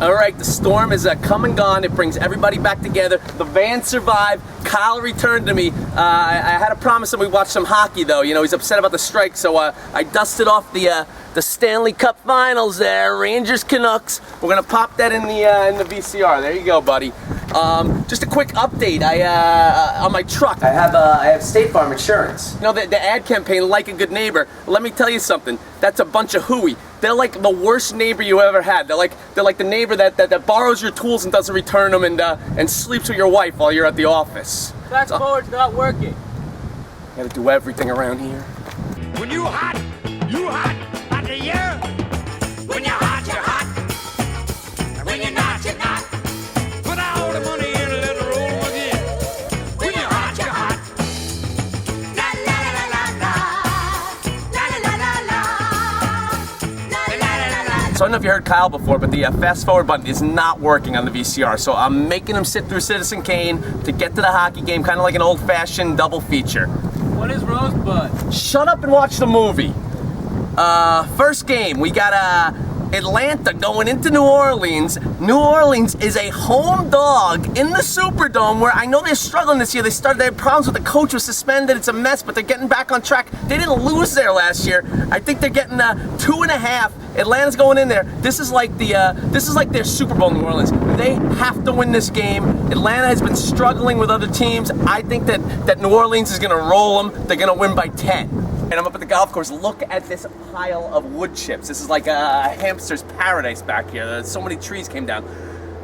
All right, the storm is come and gone. It brings everybody back together. The van survived. Kyle returned to me. I had a promise that we watch some hockey, though. You know, he's upset about the strike, so I dusted off the Stanley Cup Finals there, Rangers Canucks. We're gonna pop that in the VCR. There you go, buddy. Just a quick update. On my truck, I have State Farm insurance. You know, the ad campaign, Like a Good Neighbor. Let me tell you something. That's a bunch of hooey. They're like the worst neighbor you ever had. They're like the neighbor that borrows your tools and doesn't return them and sleeps with your wife while you're at the office. Fast forward's not working. Gotta do everything around here. When you hot of the year. When you're hot. And when you're not. Put all the money in and let it roll again. When you're hot. La la la la la. La la la la la. La la la la. So I don't know if you heard Kyle before, but the fast forward button is not working on the VCR. So I'm making him sit through Citizen Kane to get to the hockey game, kind of like an old-fashioned double feature. What is Rosebud? Shut up and watch the movie. First game, we got Atlanta going into New Orleans. New Orleans is a home dog in the Superdome, where I know they're struggling this year. They had problems with the coach, was suspended. It's a mess, but they're getting back on track. They didn't lose there last year. I think they're getting 2.5. Atlanta's going in there. This is like their Super Bowl, New Orleans. They have to win this game. Atlanta has been struggling with other teams. I think that New Orleans is going to roll them. They're going to win by 10. And I'm up at the golf course. Look at this pile of wood chips. This is like a hamster's paradise back here. So many trees came down.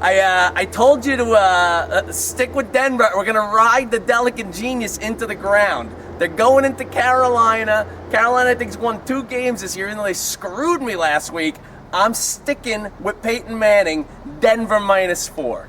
I told you to stick with Denver. We're gonna ride the Delicate Genius into the ground. They're going into Carolina. Carolina, I think, has won 2 games this year, even though they screwed me last week. I'm sticking with Peyton Manning, Denver -4.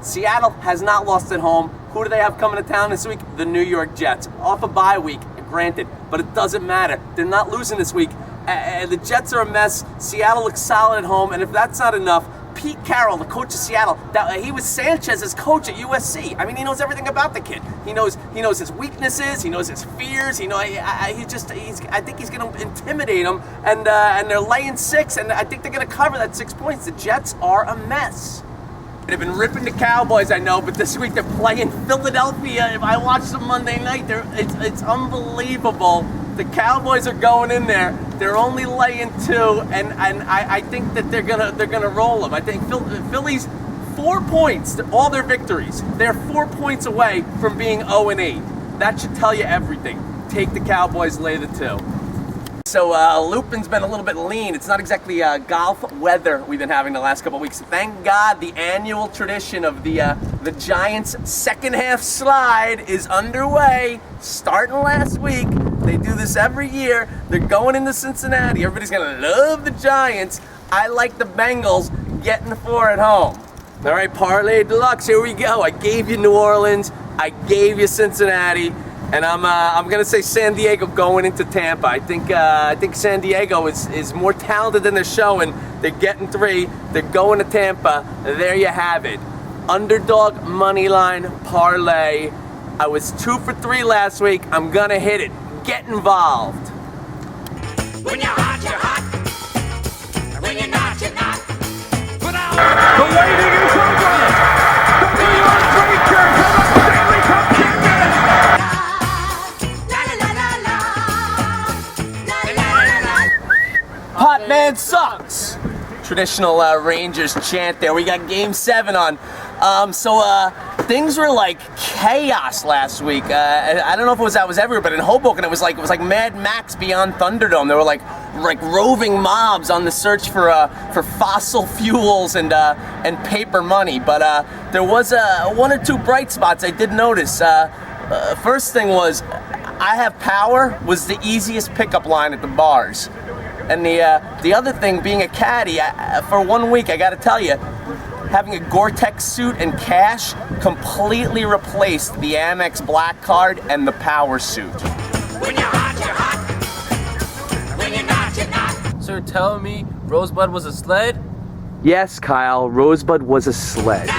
Seattle has not lost at home. Who do they have coming to town this week? The New York Jets. Off a bye week, granted, but it doesn't matter. They're not losing this week. The Jets are a mess. Seattle looks solid at home, and if that's not enough, Pete Carroll, the coach of Seattle, he was Sanchez's coach at USC. I mean, he knows everything about the kid. He knows his weaknesses. He knows his fears. I think he's going to intimidate him. And they're laying 6, and I think they're going to cover that 6 points. The Jets are a mess. They've been ripping the Cowboys, I know, but this week they're playing Philadelphia. If I watch them Monday night, it's unbelievable. The Cowboys are going in there. They're only laying 2, and I think that they're gonna roll them. I think Philly's 4 points to all their victories. They're 4 points away from being 0-8. That should tell you everything. Take the Cowboys, lay the 2. So Lupin's been a little bit lean. It's not exactly golf weather we've been having the last couple of weeks. Thank God the annual tradition of the Giants' second half slide is underway. Starting last week. They do this every year. They're going into Cincinnati. Everybody's going to love the Giants. I like the Bengals getting 4 at home. All right, Parlay Deluxe, here we go. I gave you New Orleans. I gave you Cincinnati. And I'm gonna say San Diego going into Tampa. I think San Diego is more talented than they're showing. They're getting 3. They're going to Tampa. There you have it. Underdog moneyline parlay. I was 2 for 3 last week. I'm gonna hit it. Get involved. When you're hot. And when you're not. Put all The waiting is over. The New York Rangers have a Stanley Cup champion. Hot man sucks. Traditional Rangers chant there. We got Game 7 on. Things were like chaos last week. I don't know if it was everywhere, but in Hoboken it was like Mad Max Beyond Thunderdome. There were like roving mobs on the search for fossil fuels and paper money. But there was 1 or 2 bright spots I did notice. First thing was, I have power was the easiest pickup line at the bars. And the other thing, being a caddy, for 1 week, I got to tell you, having a Gore-Tex suit and cash completely replaced the Amex Black Card and the Power suit. When you're hot. When you're not. So you're telling me Rosebud was a sled? Yes, Kyle, Rosebud was a sled.